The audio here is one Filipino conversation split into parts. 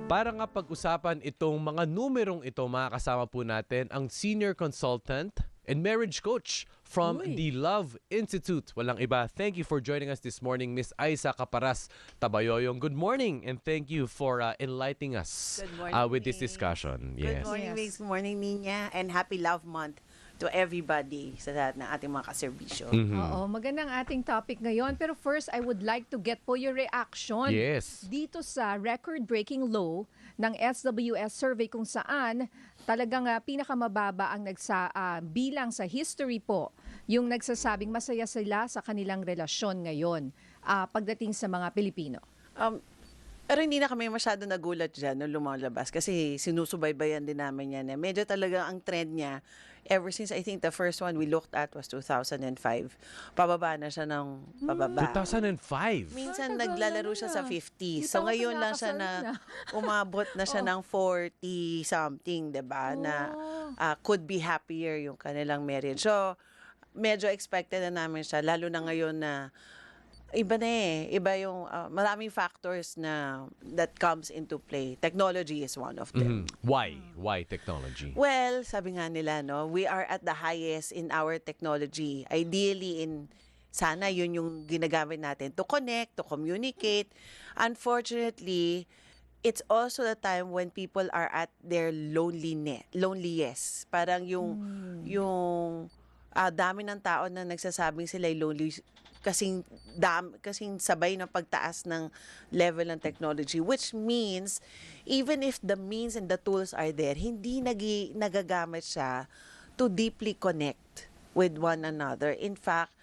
Para nga pag-usapan itong mga numerong ito, makakasama po natin ang Senior Consultant and Marriage Coach from the Love Institute. Walang iba. Thank you for joining us this morning, Miss Aisa Caparas Tabayoyong. Good morning and thank you for enlightening us Good morning, with this Ming. discussion. Good Yes. morning, Yes. Mix. Good morning, Nina. And happy Love Month to everybody sa lahat ng ating mga kaserbisyo. Oo, magandang ating topic ngayon. Pero first, I would like to get po your reaction Yes. dito sa record-breaking low ng SWS survey kung saan talagang pinakamababa ang bilang sa history po yung nagsasabing masaya sila sa kanilang relasyon ngayon pagdating sa mga Pilipino. Pero hindi na kami masyado nagulat dyan nung lumalabas kasi sinusubaybayan din namin yan. Medyo talaga ang trend niya, ever since I think the first one we looked at was 2005, pababa na siya ng pababa. 2005. Minsan Ay, tagal naglalaro na siya na. sa 50. Kita So ko ngayon lang siya pinakaserve na umabot na siya ng 40 something, 'di ba? Na could be happier yung kanilang marriage. So medyo expected na namin siya lalo na ngayon na iba na iba yung maraming factors na that comes into play. Technology is one of them. Why technology? Well, sabi nga nila, no, we are at the highest in our technology. Ideally, sana yun yung ginagamit natin to connect, to communicate. Unfortunately, it's also the time when people are at their loneliest. Parang yung dami ng tao na nagsasabing sila ay lonely kasing sabay ng pagtaas ng level ng technology, which means even if the means and the tools are there, hindi nagagamit siya to deeply connect with one another. In fact,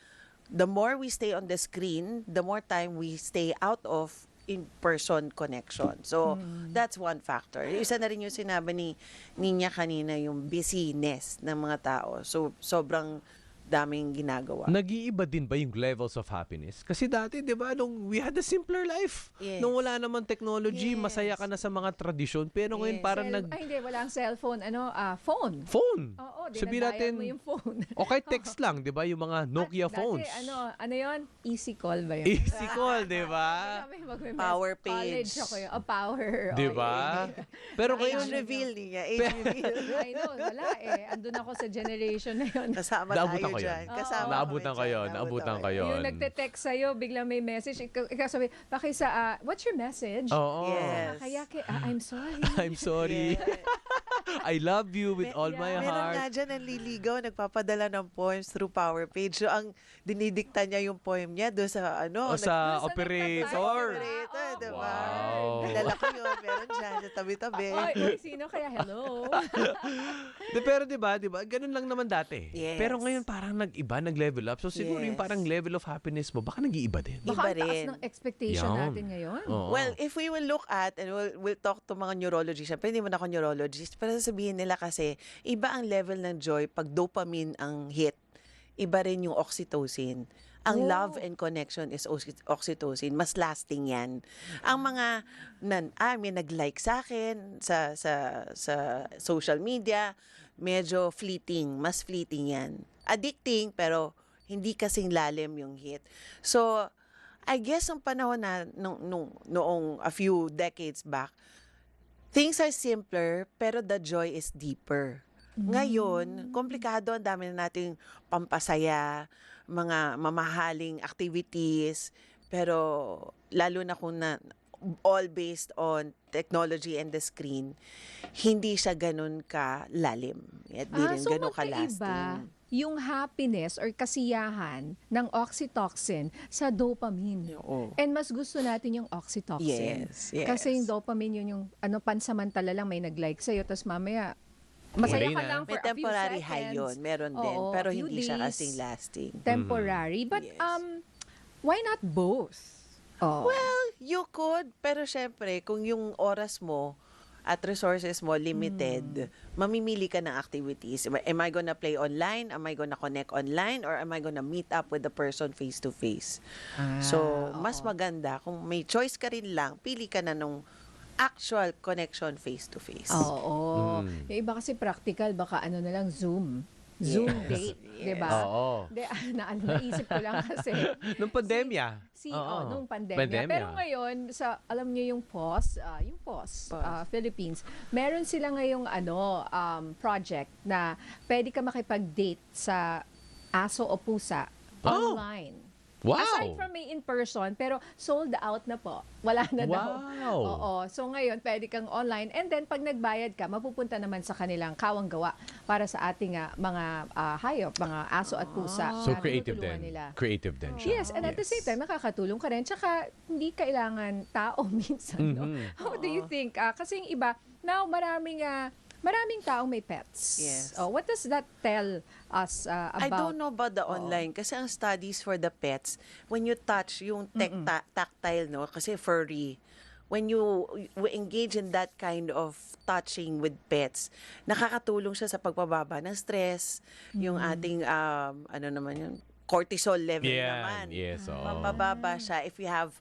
the more we stay on the screen, the more time we stay out of in-person connection. So, that's one factor. Isa na rin yung sinabi ni Ninya kanina, yung busyness ng mga tao. So, sobrang daming ginagawa. Nag-iiba din ba yung levels of happiness? Kasi dati, di ba, nung we had a simpler life. Yes. Nung wala naman technology, Yes. masaya ka na sa mga tradisyon. Pero ngayon Yes. parang Hindi, walang cellphone. Phone. phone. Oo, Sabihin dinadayan natin, mo yung phone. o kahit text lang, di ba? Yung mga Nokia Dati, phones. ano yun? Easy call ba yun? Easy call, di ba? Kami magme-mess. Power College page. ako yun. Power. Di ba? Pero Age ngayon, reveal niya. Age reveal. I know, wala Andun ako sa generation na yun. Kasama Naabutan tayo ko yun. dyan. Kasama Naabutan kami kayo, dyan. naabutan kayo. Yung nagte-text sa'yo, biglang may message. Ikaw sabi, what's your message? Oo. Yes. I'm sorry. I'm sorry. I love you with all my Meron heart. nga dyan ang liligaw, nagpapadala ng poems through Power Page. So, ang dinidikta niya yung poem niya doon sa O sa Doon sa operator. operator, diba? Wow. Nalala ko yun. Meron dyan sa tabi-tabi. Oy, sino kaya? Hello? Pero di ba, ganun lang naman dati. Yes. Pero ngayon parang nag-iba, nag-level up. So siguro yung Yes. parang level of happiness mo, baka nag-iiba din. Iba Baka ang taas rin. ng expectation Yan. natin ngayon. Oo. Well, if we will look at, and we'll talk to mga neurologists, syempre hindi mo na ako neurologist, pero sasabihin nila kasi, iba ang level ng joy pag dopamine ang hit. Iba rin yung oxytocin. Ang love and connection is oxytocin. Mas lasting yan. Ang mga, may nag-like sa akin sa social media, medyo fleeting. Mas fleeting yan. Addicting, pero hindi kasing lalim yung hit. So, I guess ang panahon na noong a few decades back, things are simpler, pero the joy is deeper. Ngayon, komplikado, ang dami na nating pampasaya, mga mamahaling activities, pero lalo na kung all based on technology and the screen, hindi siya ganun ka-lalim. At di rin So ganun magkaiba ka-lasting. yung happiness or kasiyahan ng oxytocin sa dopamine. Oo. And mas gusto natin yung oxytocin. Yes, yes. Kasi yung dopamine yun yung pansamantala lang may nag-like sa'yo, tapos mamaya masaya Wala ka na. lang for May a few temporary seconds. high yun. Meron din. Oo, Pero a few hindi siya days. kasing lasting. Temporary. But Yes. why not both? Oh. Well, you could. Pero syempre, kung yung oras mo at resources mo limited, mamimili ka ng activities. Am I gonna play online? Am I gonna connect online? Or am I gonna meet up with the person face-to-face? So, mas maganda. Kung may choice ka rin lang, pili ka na nung actual connection face-to-face. Oo. Yung iba kasi practical, baka na lang Zoom. Zoom date, di ba? Oo. Naisip ko lang kasi. Nung pandemya. Nung pandemya. Pero ngayon, alam niyo yung POS, Philippines, meron sila ngayong project na pwede ka makipag-date sa aso o pusa online. Wow! Aside from may in-person, pero sold out na po. Wala na daw. Wow! Oo. So ngayon, pwede kang online. And then, pag nagbayad ka, mapupunta naman sa kanilang kawang gawa para sa ating mga hayop, mga aso at pusa. So na creative tinutulungan din. nila. Creative din siya. Yes, and at the same time, nakakatulong ka rin. Tsaka, hindi kailangan tao minsan, no? How do you think? Kasi yung iba, now, maraming taong may pets. Yes. What does that tell us about? I don't know about the online kasi ang studies for the pets, when you touch yung tactile, no, kasi furry, when you engage in that kind of touching with pets, nakakatulong siya sa pagpababa ng stress, yung ating, cortisol level naman. Yes, oo. Mapababa siya if you have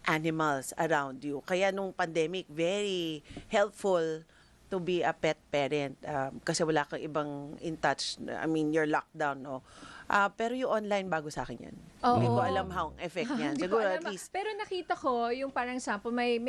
animals around you. Kaya nung pandemic, very helpful to be a pet parent kasi wala kang ibang in touch. I mean, you're locked down, no? Pero yung online, bago sa akin yan. Hindi ko alam how ang effect niyan. Hindi ko Siguro alam, at least. pero nakita ko yung parang sample, may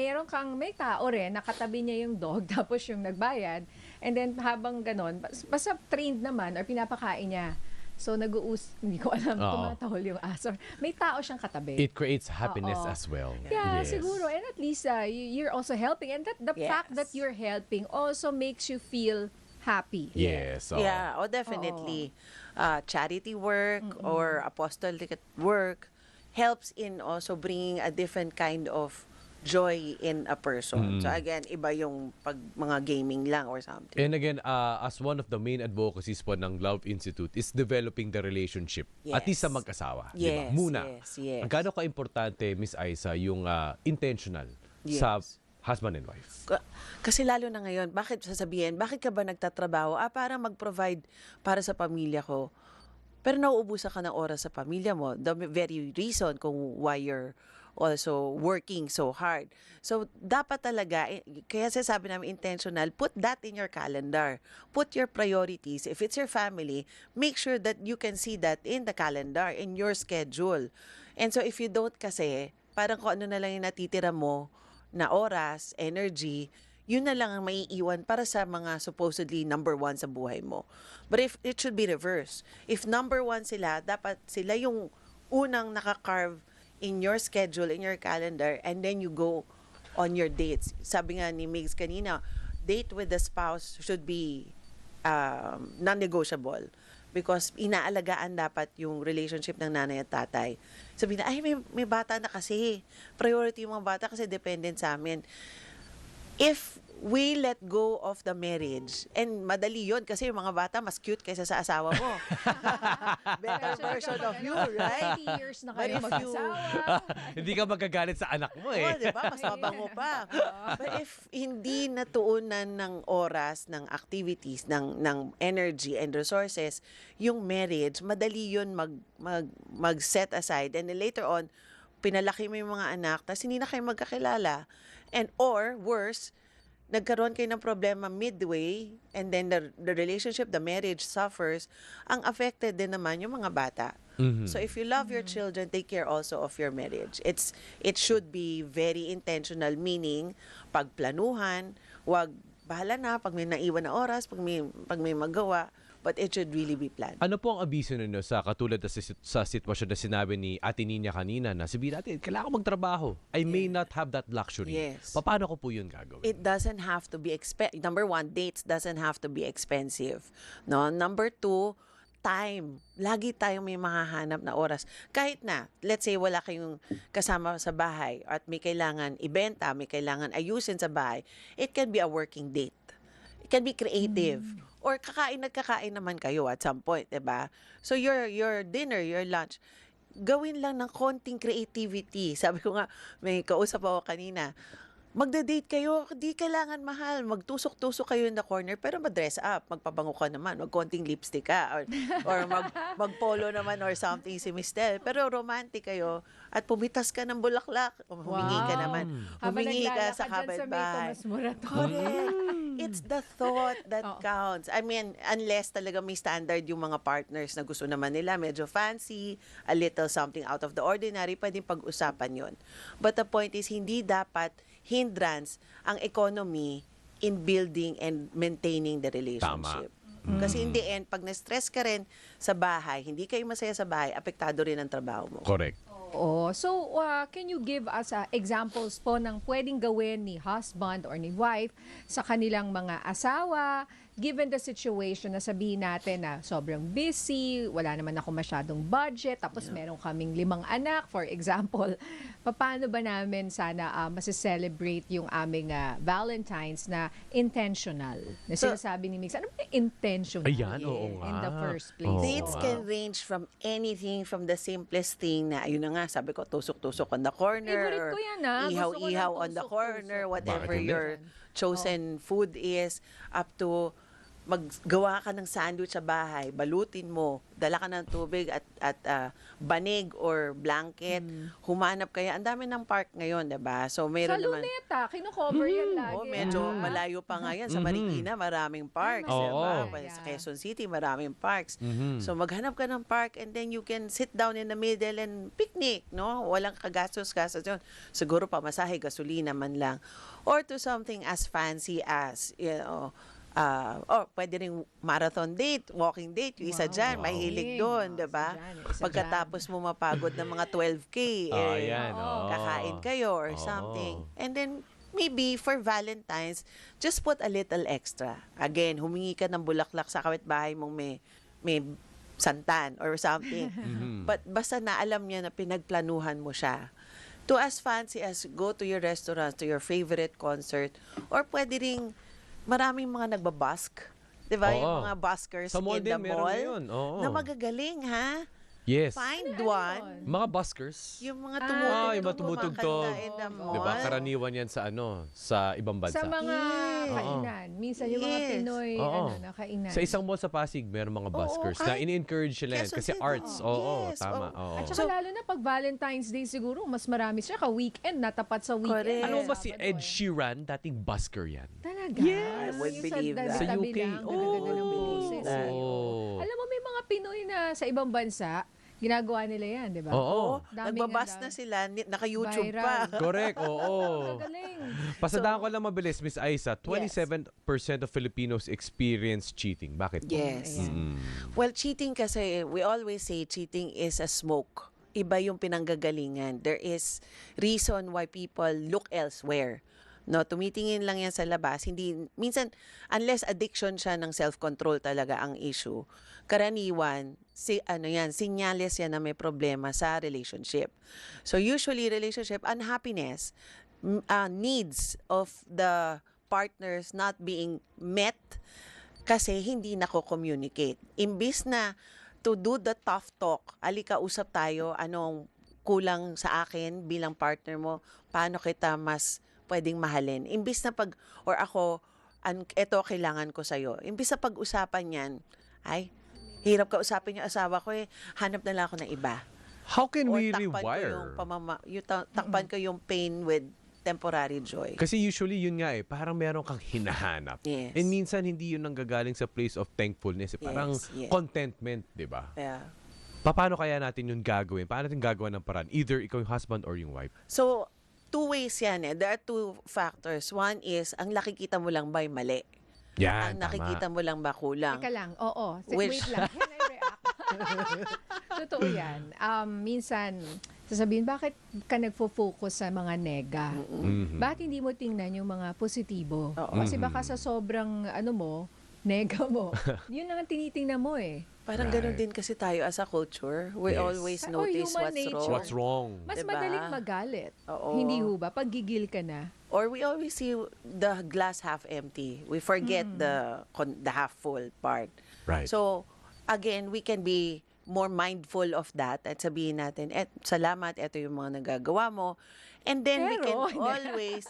tao rin, nakatabi niya yung dog, tapos yung nagbayad, and then habang ganon, basta trained naman, or pinapakain niya. So, hindi ko alam, tumatahol yung aso. May tao siyang katabi. It creates happiness as well. Yeah, Yes. siguro. And at least you're also helping. And the fact that you're helping also makes you feel happy. Yes. oo. Yeah, definitely. Charity work or apostolic work helps in also bringing a different kind of joy in a person. So again, iba yung pag mga gaming lang or something. And again, as one of the main advocacies po ng Love Institute is developing the relationship. At least sa Yes. mag-asawa. Di ba? Yes, Muna. yes. Ang gaano ka-importante, Miss Aiza, yung intentional sa Yes. husband and wife. Kasi lalo na ngayon, bakit ka ba nagtatrabaho? Para mag-provide para sa pamilya ko. Pero nauubusan ka ng oras sa pamilya mo. The very reason kung why you're also working so hard. So, dapat talaga, kaya sabi namin intentional, put that in your calendar. Put your priorities. If it's your family, make sure that you can see that in the calendar, in your schedule. And so, if you don't kasi, parang kung ano na lang yung natitira mo na oras, energy, yun na lang ang maiiwan para sa mga supposedly number one sa buhay mo. But if it should be reverse. If number one sila, dapat sila yung unang nakakarve in your schedule, in your calendar, and then you go on your dates. Sabi nga ni Migs kanina, date with the spouse should be non-negotiable because inaalagaan dapat yung relationship ng nanay at tatay. Sabi na, ay, may bata na kasi. Priority yung mga bata kasi dependent sa amin. If we let go of the marriage, and madali yun kasi yung mga bata mas cute kaysa sa asawa mo. Better version of you, right? 20 years na But kayo if mag-asawa. Hindi ka magagalit sa anak mo eh. Di ba? Mas mabango pa. But if hindi natuunan ng oras, ng activities, ng energy and resources, yung marriage, madali yun mag-set aside. And then later on, pinalaki mo yung mga anak, tapos hindi na kayo magkakilala. And or, worse, nagkaroon kayo ng problema midway and then the relationship, the marriage suffers, ang affected din naman yung mga bata. So if you love your children, take care also of your marriage. It should be very intentional, meaning pagplanuhan, wag bahala na pag may naiwan na oras, pag may magawa, but it should really be planned. Ano po ang abiso ninyo sa katulad sa sitwasyon na sinabi ni Ate Nina kanina na sabihin natin, kailangan ko magtrabaho. I may not have that luxury. Yes. Paano ko po yun gagawin? It doesn't have to be number one, dates doesn't have to be expensive. No? Number two, time. Lagi tayong may mahahanap na oras. Kahit na, let's say wala kayong kasama sa bahay at may kailangan ibenta, may kailangan ayusin sa bahay, it can be a working date. It can be creative. Or kakain naman kayo at some point, diba? So your dinner, your lunch, gawin lang ng konting creativity. Sabi ko nga, may kausap ako kanina, magda-date kayo, di kailangan mahal. Magtusok-tusok kayo in the corner, pero mag-dress up. Magpabango ka naman. Magkonting lipstick ka. Or mag-polo naman or something si Mistel. Pero romantic kayo. At pumitas ka ng bulaklak. Humingi ka Wow. naman. Habang Humingi ka naglalakad sa dyan sa may kapitbahay. Tomas Morato. Correct. It's the thought that Oo. counts. I mean, unless talaga may standard yung mga partners na gusto naman nila, medyo fancy, a little something out of the ordinary, pwedeng pag-usapan yon. But the point is, hindi dapat hindrance ang economy in building and maintaining the relationship. Kasi in the end, pag na-stress ka rin sa bahay, hindi kayo masaya sa bahay, apektado rin ang trabaho mo. Correct. Oo. So, can you give us examples po ng pwedeng gawin ni husband or ni wife sa kanilang mga asawa, given the situation na sabihin natin na sobrang busy, wala naman ako masyadong budget, tapos meron kaming 5 anak, for example, paano ba namin sana masicelebrate yung aming Valentine's na intentional? Na So- sinasabi ni Mix, ano ba yung intentional Ayan, oo in the nga. first place? Oo. Dates can range from anything, from the simplest thing na, ayun na nga, sabi ko, tusok-tusok on the corner. Favorite or ko yan, ah. Gusto ko ng Ihaw-ihaw on the tusok-tusok. corner, whatever Bakit hindi? your chosen food is, up to maggawa ka ng sandwich sa bahay, balutin mo, dala ka ng tubig at banig or blanket, humanap kaya. Ang dami ng park ngayon, 'di ba? So Sa meron naman. Luneta, kino-cover yan lagi. Oh, medyo ah. malayo pa nga yan. Sa Marikina, maraming parks. Oo. Diba? Yeah. Sa Quezon City, maraming parks. Mhm. So, maghanap ka ng park and then you can sit down in the middle and picnic, no? Walang kagastos-gastos yun. Siguro pamasahe, gasolina man lang. Or to something as fancy as, or pwede ring marathon date, walking date. Yung isa Wow. dyan, Wow. mahilig doon, Wow, diba? isa dyan, isa Pagkatapos mo mapagod ng mga 12K, Ayan, oo. kakain kayo or Oo. something. And then, maybe for Valentine's, just put a little extra. Again, humingi ka ng bulaklak sa kapitbahay mong may santan or something. But basta na alam niya na pinagplanuhan mo siya. To as fancy as go to your restaurant, to your favorite concert, or pwede ring maraming mga nagbabusk. Diba? Oo. Yung mga buskers Sa mall in the din, meron mall. ngayon. Oo. Na magagaling, ha? Yes. Find Ano one. yun? Mga buskers. Yung mga yung mga tumutugtog. kumakanta in the mall. Diba? Karaniwan yan sa sa ibang bansa. Sa mga Yes. kainan. Minsan yung mga Yes. Pinoy, Oo. na kainan. Sa isang mall sa Pasig, meron mga buskers na kahit ini-encourage sila yan Quezon kasi City. arts. Oo, Yes, tama. oo. Oo. At saka lalo na pag Valentine's Day siguro, mas marami siya. Ka-weekend, natapat sa weekend. Correct. Ano ba si Sabado Ed eh. Sheeran, dating busker yan? Talaga? Yes. I would Yung believe that. Sa tabi UK. lang, ganda-ganda ng boses. that. Oo. Alam mo, may mga Pinoy na sa ibang bansa, ginagawa nila yan, di ba? Oo. Daming Nagbabas ganda. na sila, naka-YouTube Viral. pa. Correct, oo. Gagaling. Pasadahan ko lang mabilis, Miss Aisa, 27% of Filipinos experience cheating. Bakit po? Yes. Mm. Well, cheating kasi, we always say cheating is a smoke. Iba yung pinanggagalingan. There is reason why people look elsewhere. No, tumitingin lang yan sa labas. Hindi, minsan, unless addiction siya ng self-control talaga ang issue, karaniwan, sinyales yan na may problema sa relationship. So usually, relationship, unhappiness, needs of the partners not being met kasi hindi nako-communicate. Imbis na to do the tough talk, alika usap tayo, anong kulang sa akin bilang partner mo, paano kita mas pwedeng mahalin. Imbis na or ako, eto kailangan ko sa'yo. Imbis na pag-usapan yan, ay, hirap ka usapin yung asawa ko hanap na lang ako ng iba. How can Or we takpan ko rewire? yung takpan ko yung pain with temporary joy. Kasi usually yun nga parang meron kang hinahanap. Yes. And minsan hindi yun nanggagaling sa place of thankfulness. Parang yes. contentment, di ba? Yeah. Paano kaya natin yun gagawin? Paano natin gagawa ng paraan? Either ikaw yung husband or yung wife. So, two ways yan There are two factors. One is, ang nakikita mo lang ba'y mali? Yan, Ang nakikita mo lang ba kulang? Teka lang, oo. Which- Wait lang, can I react? Totoo yan. Minsan, sasabihin, bakit ka nagfo-focus sa mga nega? Mhm. Bakit hindi mo tingnan yung mga positibo? Oo. Kasi baka sa sobrang, nega mo, yun ang tinitingnan mo eh. Parang Right. ganun din kasi tayo as a culture. We Yes. always Or notice human what's nature. wrong. What's wrong? Mas Diba? madaling magalit. Oo. Hindi ho ba? Pag gigil ka na. Or we always see the glass half empty. We forget the half full part. Right. So, again, we can be more mindful of that at sabihin natin, salamat, ito yung mga nagagawa mo. And then we can Pero, always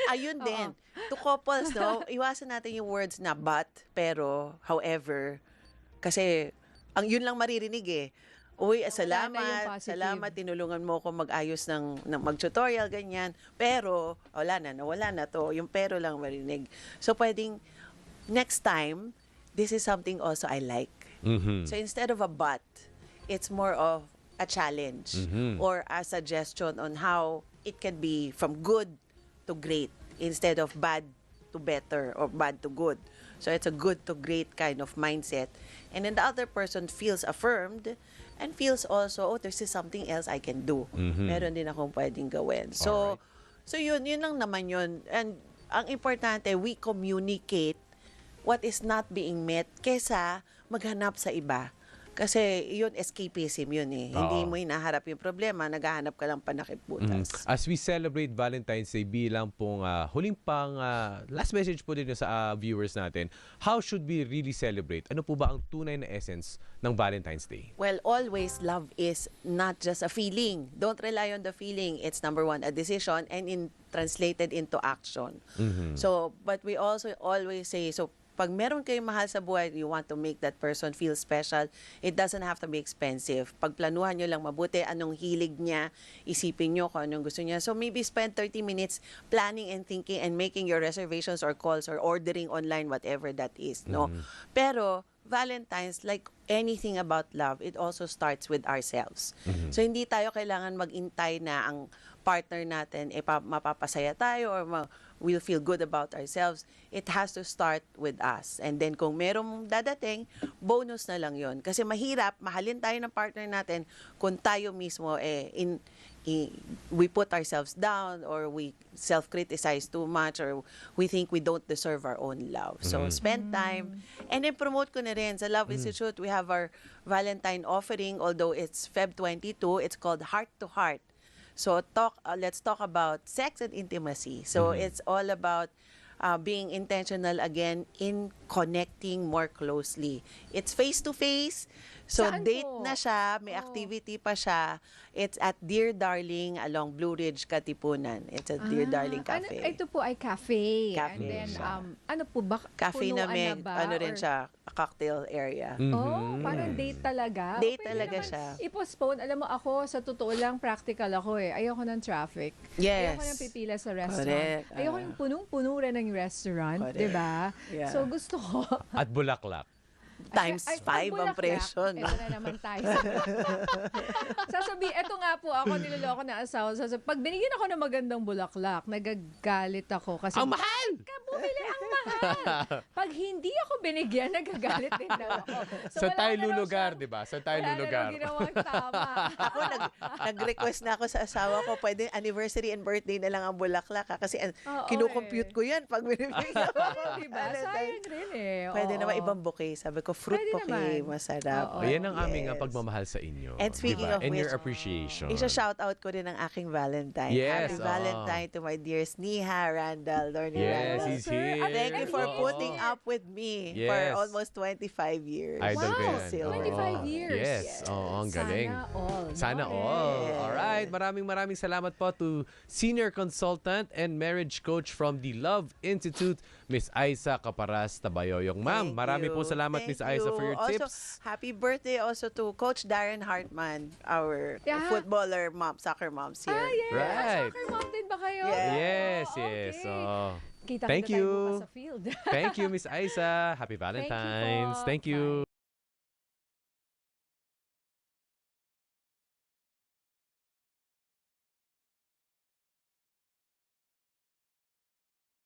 ayun din. To couples, no, iwasan natin yung words na but, pero, however, kasi, yun lang maririnig eh. Uy, Wala na yung salamat, positive. salamat, tinulungan mo ako mag-ayos ng mag-tutorial, ganyan. Pero, nawala na to. Yung pero lang marinig. So, pwedeng, next time, this is something also I like. Mhm. So, instead of a but, it's more of a challenge or a suggestion on how it can be from good to great instead of bad to better or bad to good. So it's a good to great kind of mindset. And then the other person feels affirmed and feels also, oh, this is something else I can do. Meron din akong pwedeng gawin. So, so yun lang naman yun. And ang importante, we communicate what is not being met kesa maghanap sa iba. Kasi yun, escapism yun eh. Hindi mo hinaharap yung problema, naghahanap ka lang panakiputas. As we celebrate Valentine's Day bilang pong huling last message po din sa viewers natin, how should we really celebrate? Ano po ba ang tunay na essence ng Valentine's Day? Well, always love is not just a feeling. Don't rely on the feeling. It's number one, a decision and translated into action. So, but we also always say, so pag meron kayong mahal sa buhay, you want to make that person feel special, it doesn't have to be expensive. Pagplanuhan nyo lang mabuti, anong hilig niya, isipin nyo kung anong gusto niya. So maybe spend 30 minutes planning and thinking and making your reservations or calls or ordering online, whatever that is. No? Pero, Valentine's, like anything about love, it also starts with ourselves. So hindi tayo kailangan mag-intay na ang partner natin mapapasaya tayo or we'll feel good about ourselves. It has to start with us. And then kung merong dadating, bonus na lang yon. Kasi mahirap, mahalin tayo ng partner natin kung tayo mismo we put ourselves down or we self-criticize too much or we think we don't deserve our own love. So spend time. And then promote ko na rin sa Love Institute, we have our Valentine offering, although it's Feb 22, it's called Heart to Heart. So let's talk about sex and intimacy. So it's all about being intentional again in connecting more closely. It's face-to-face. So Saan date po? na siya, may activity pa siya. It's at Dear Darling along Blue Ridge, Katipunan. It's at Dear Darling Cafe. Ito po ay cafe. Cafe And then, siya. ano po ba? Cafe na punuan may, ba? rin Or- siya, a cocktail area. Oh, parang date talaga. Date Pwede talaga naman siya. I-postpone. Alam mo, ako, sa totoo lang, practical ako eh. Ayoko ng traffic. Yes. Ayoko ng pipila sa restaurant. Correct. Ayoko yung punong-puno rin ng restaurant. Correct. Diba? Yeah. So, gusto ko. At bulaklak. Times 5 ang presyo, no? Ito na naman tayo. Eto nga po, ako niloloko na asawa. Pag binigyan ako ng magandang bulaklak, nagagalit ako. Kasi Ang mahal! ka bumili ang mahal. Pag hindi ako binigyan, nagagalit din daw ako. Sa wala tayo na raw lulugar, siyang- di ba? Sa tayo wala na raw lulugar. ginawang tama. Ako, nag-request na ako sa asawa ko, pwede anniversary and birthday na lang ang bulaklak. Kasi Oo, kinukompute ko yan pag binibigyan mo ako. Diba? Sayang rin eh. Pwede Oo. naman ibang bouquet. Sabi ko, fruit Pwede bouquet. naman. Masarap. Oo. O, yan ang aming Yes. pagmamahal sa inyo. And speaking diba? of And which, your appreciation. Isa-shoutout ko rin ang aking Valentine. Yes, Happy oo. Valentine to my dear Sneha Randall. Dorny Yes, Randall. he's Sir, here. Thank you for Oo. putting up with me for Yes. almost 25 years. Idol Wow, ko yan. 25 Oo. years. Yes. Oo, ang galing. Sana all. Sana no? all. Yes. Alright, maraming salamat po to Senior Consultant and Marriage Coach from the Love Institute, Miss Aiza Caparas Tabayoyong. Ma'am, Thank marami you. po salamat, Thank Miss Aiza, for your you. Also, tips. happy birthday also to Coach Darren Hartman, our Yeah. footballer mom, soccer moms here. Ah, yes. Right. Soccer mom din ba kayo? Yeah. Yes, Oh, yes. okay. Oh. Kita Thank tayo you. bukas sa field. Thank you, Miss Aiza. Happy Valentine's. po. Thank you.